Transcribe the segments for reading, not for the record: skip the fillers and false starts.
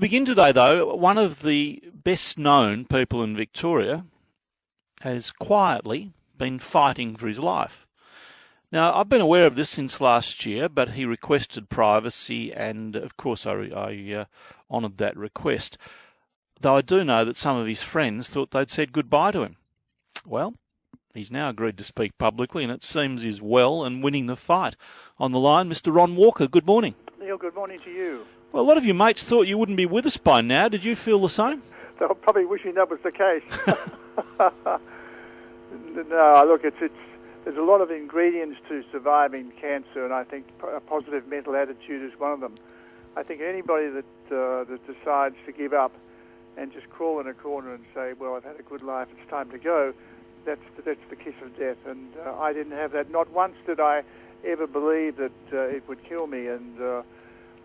begin today, though, one of the best-known people in Victoria has quietly been fighting for his life. Now, I've been aware of this since last year, but he requested privacy, and of course I honoured that request, though I do know that some of his friends thought they'd said goodbye to him. Well, he's now agreed to speak publicly, and it seems he's well and winning the fight. On the line, Mr. Ron Walker, good morning. Neil, good morning to you. Well, a lot of your mates thought you wouldn't be with us by now. Did you feel the same? They were probably wishing that was the case. No, look, there's a lot of ingredients to surviving cancer, and I think a positive mental attitude is one of them. I think anybody that decides to give up and just crawl in a corner and say, well, I've had a good life, it's time to go, that's the kiss of death. And I didn't have that. Not once did I ever believe that it would kill me. And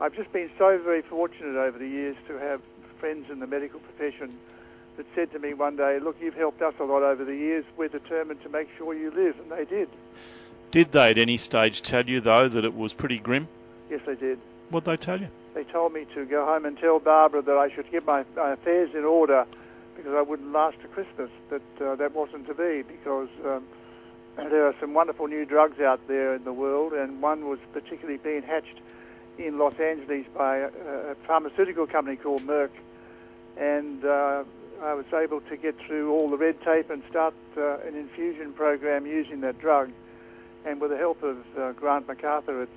I've just been so very fortunate over the years to have friends in the medical profession that said to me one day, look, you've helped us a lot over the years. We're determined to make sure you live. And they did. Did they at any stage tell you, though, that it was pretty grim? Yes, they did. What'd they tell you? They told me to go home and tell Barbara that I should get my affairs in order because I wouldn't last to Christmas, that wasn't to be, because there are some wonderful new drugs out there in the world, and one was particularly being hatched in Los Angeles by a pharmaceutical company called Merck, and I was able to get through all the red tape and start an infusion program using that drug, and with the help of Grant MacArthur, it's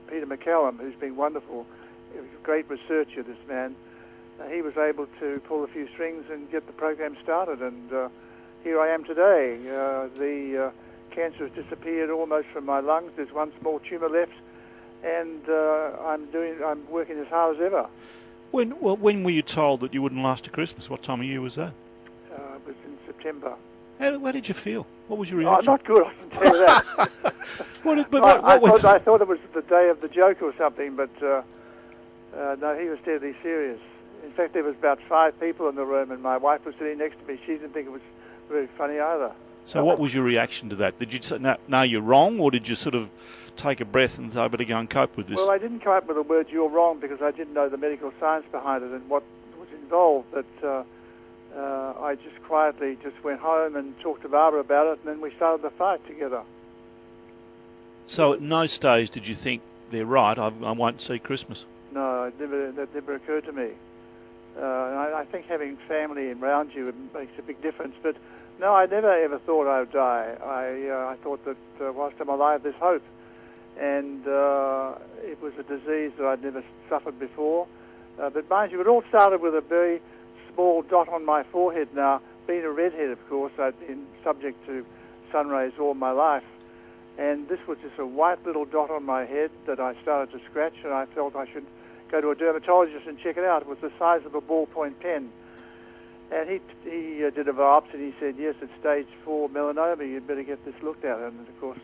Peter McCallum, who's been wonderful, a great researcher, this man. He was able to pull a few strings and get the program started, and here I am today. The cancer has disappeared almost from my lungs. There's one small tumour left, and I'm working as hard as ever. When were you told that you wouldn't last to Christmas? What time of year was that? It was in September. How did you feel? What was your reaction? Not good, I can tell you that. I thought it was the day of the joke or something, but no, he was deadly serious. In fact, there was about 5 people in the room, and my wife was sitting next to me. She didn't think it was very funny either. So what was your reaction to that? Did you say, no, you're wrong, or did you sort of take a breath and say, I better go and cope with this? Well, I didn't come up with the word you're wrong because I didn't know the medical science behind it and what was involved, but I just quietly just went home and talked to Barbara about it, and then we started the fight together. So at no stage did you think, they're right, I won't see Christmas? No, that never occurred to me. I think having family around you makes a big difference, but no, I never ever thought I would die. I thought that whilst I'm alive, there's hope. And it was a disease that I'd never suffered before. But mind you, it all started with a very small dot on my forehead. Now, being a redhead, of course, I'd been subject to sun rays all my life. And this was just a white little dot on my head that I started to scratch, and I felt I should go to a dermatologist and check it out. It was the size of a ballpoint pen. And he did a biopsy, and he said, yes, it's stage 4 melanoma. You'd better get this looked at. And, of course,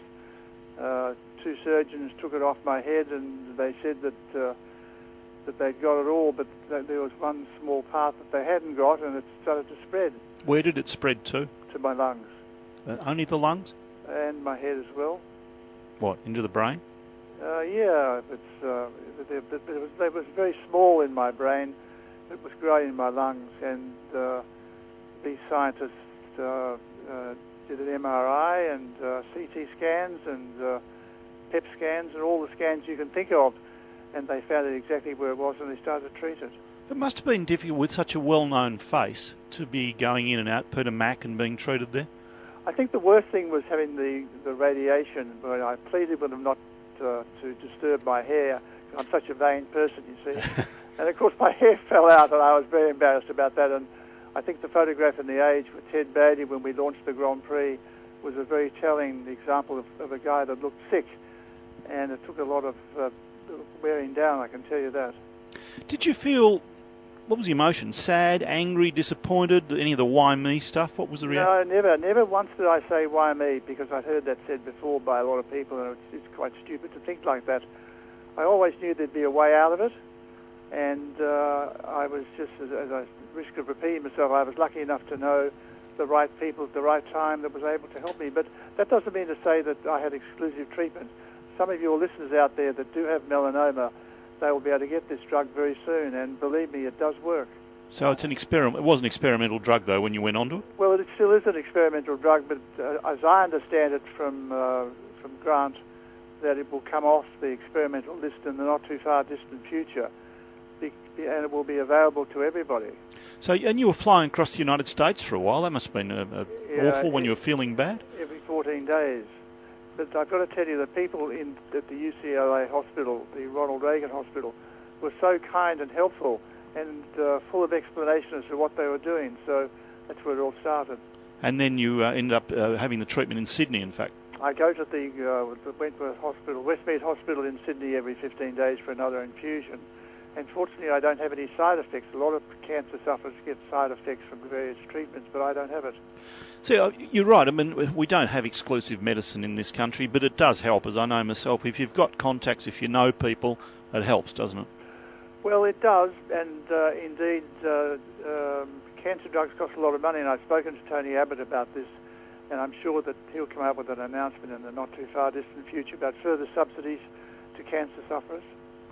2 surgeons took it off my head, and they said that they'd got it all, but there was one small part that they hadn't got, and it started to spread. Where did it spread to? To my lungs. Only the lungs? And my head as well. What, into the brain? Yeah, it was very small in my brain. It was growing in my lungs, and these scientists did an MRI and CT scans and PET scans and all the scans you can think of, and they found it exactly where it was, and they started to treat it. It must have been difficult with such a well-known face to be going in and out, Peter Mac, and being treated there. I think the worst thing was having the radiation, but I pleaded with them not to disturb my hair. I'm such a vain person, you see. And, of course, my hair fell out, and I was very embarrassed about that. And I think the photograph in The Age with Ted Beatty when we launched the Grand Prix was a very telling example of a guy that looked sick. And it took a lot of wearing down, I can tell you that. Did you feel, what was the emotion? Sad, angry, disappointed, any of the why me stuff? What was the reaction? No, never once did I say why me, because I'd heard that said before by a lot of people, and it's quite stupid to think like that. I always knew there'd be a way out of it, and I was just, as I risk of repeating myself, I was lucky enough to know the right people at the right time that was able to help me. But that doesn't mean to say that I had exclusive treatment. Some of your listeners out there that do have melanoma, they will be able to get this drug very soon, and believe me, it does work. So it's an experiment. It was an experimental drug, though, when you went onto it? Well, it still is an experimental drug, but as I understand it from Grant, that it will come off the experimental list in the not-too-far distant future, and it will be available to everybody. So, and you were flying across the United States for a while. That must have been awful when you were feeling bad? Every 14 days. But I've got to tell you, the people at the UCLA hospital, the Ronald Reagan Hospital, were so kind and helpful and full of explanation as to what they were doing. So that's where it all started. And then you ended up having the treatment in Sydney, in fact. I go to the Wentworth Hospital, Westmead Hospital in Sydney every 15 days for another infusion. And fortunately, I don't have any side effects. A lot of cancer sufferers get side effects from various treatments, but I don't have it. So you're right. I mean, we don't have exclusive medicine in this country, but it does help, as I know myself. If you've got contacts, if you know people, it helps, doesn't it? Well, it does, and indeed, cancer drugs cost a lot of money, and I've spoken to Tony Abbott about this, and I'm sure that he'll come up with an announcement in the not-too-far distant future about further subsidies to cancer sufferers.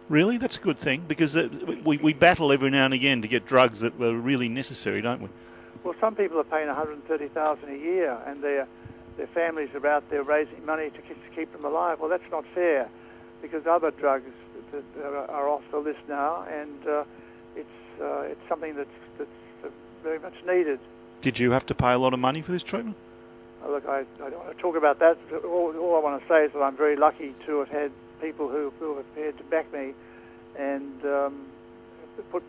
Really? That's a good thing, because we battle every now and again to get drugs that were really necessary, don't we? Well, some people are paying $130,000 a year, and their families are out there raising money to keep them alive. Well, that's not fair, because other drugs that are off the list now, and it's something that's very much needed. Did you have to pay a lot of money for this treatment? Look, I don't want to talk about that. All I want to say is that I'm very lucky to have had people who are prepared to back me and put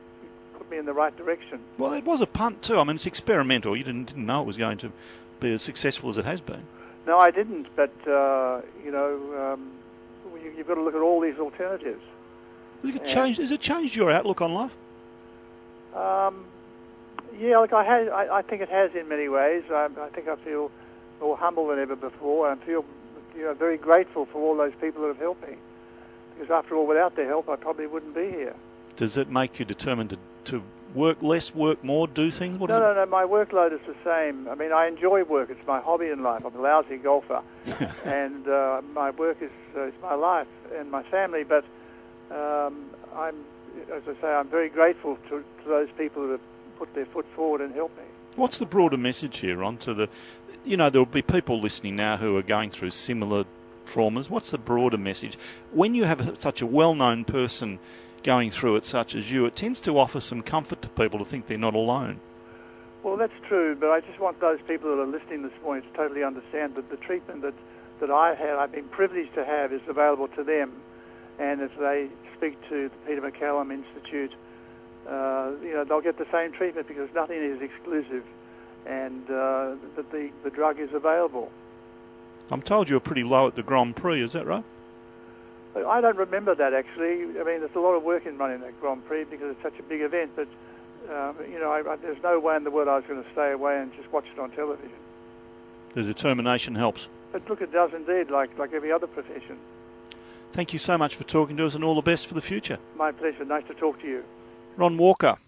me in the right direction. Well, it was a punt too. I mean, it's experimental. You didn't know it was going to be as successful as it has been. No, I didn't. But you've got to look at all these alternatives. Has it changed your outlook on life? Yeah, look, I think it has in many ways. I think I feel more humble than ever before, and feel very grateful for all those people that have helped me. Because after all, without their help, I probably wouldn't be here. Does it make you determined to work less, work more, do things? No. My workload is the same. I mean, I enjoy work. It's my hobby in life. I'm a lousy golfer, and my work is my life and my family. But as I say, I'm very grateful to those people that have put their foot forward and helped me. What's the broader message here, Ron? There'll be people listening now who are going through similar traumas. What's the broader message? When you have such a well-known person going through it, such as you, it tends to offer some comfort to people to think they're not alone. Well, that's true, but I just want those people that are listening this morning to totally understand that the treatment that I've been privileged to have, is available to them, and if they speak to the Peter MacCallum Institute, they'll get the same treatment, because nothing is exclusive, and that the drug is available. I'm told you were pretty low at the Grand Prix, is that right? I don't remember that, actually. I mean, there's a lot of work in running that Grand Prix because it's such a big event, but, there's no way in the world I was going to stay away and just watch it on television. The determination helps. But look, it does indeed, like every other profession. Thank you so much for talking to us, and all the best for the future. My pleasure. Nice to talk to you. Ron Walker.